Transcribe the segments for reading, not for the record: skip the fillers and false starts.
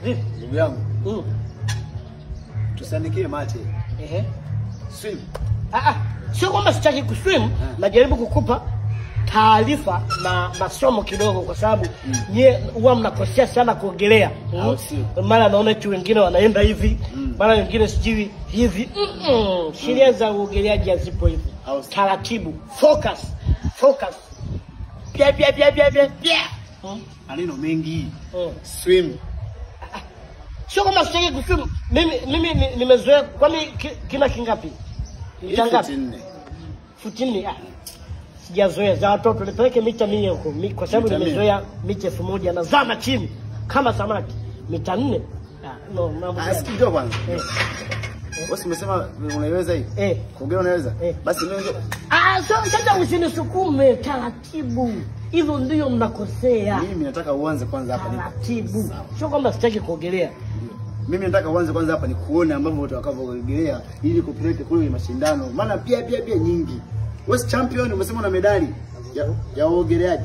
Vipi? Ndugu yangu. Tusandikie mate. Swim. Sio kwamba sitaki kuswim, najaribu kukupa taarifa na masomo kidogo kwa sababu nyie huwa mnakosea sana kuogelea. Mara naona tu wengine wanaenda hivi, mara wengine sijui hivi. Sheria za uogeleaji hazipo hivi. Taratibu, focus. Pia. Maneno mengi. Swim. Sio kama sitaki kuswim. Mimi nimezoea kwani kina kingapi? Futi 4. Sijazoea za watoto, nipeleke mita 100 huko kwa sababu nimezoea mita 1000 na zama chini kama samaki. Mita 4. Sikio kwanza. Wewe umesema unaiweza hii? Kuongea unaweza? Basi mimi sasa usinisukume, taratibu. Hivyo ndio mnakosea. Mimi nataka uanze kwanza hapa taratibu. Sio kwamba sitaki kuogelea. Mimi nataka uanze kwanza hapa kuone ambavyo utakavyogelea ili kupeleke kule mashindano. Maana pia nyingi. Wewe champion umesema una medali ya uogeleaji.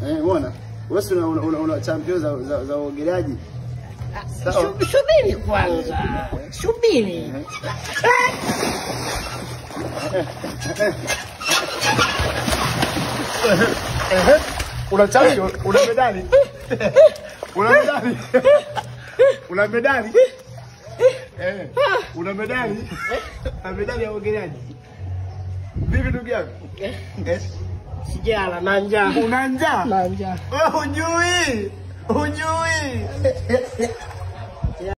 Unaona? Wewe una champion za uogeleaji. Subiri kwanza. Subiri. Una champion, una medali. Una medali. Una medali. Una medali. Na medali ya uogeleaji. Vipi ndugu yangu? Sijala na njaa. Una njaa? Na njaa. Hujui.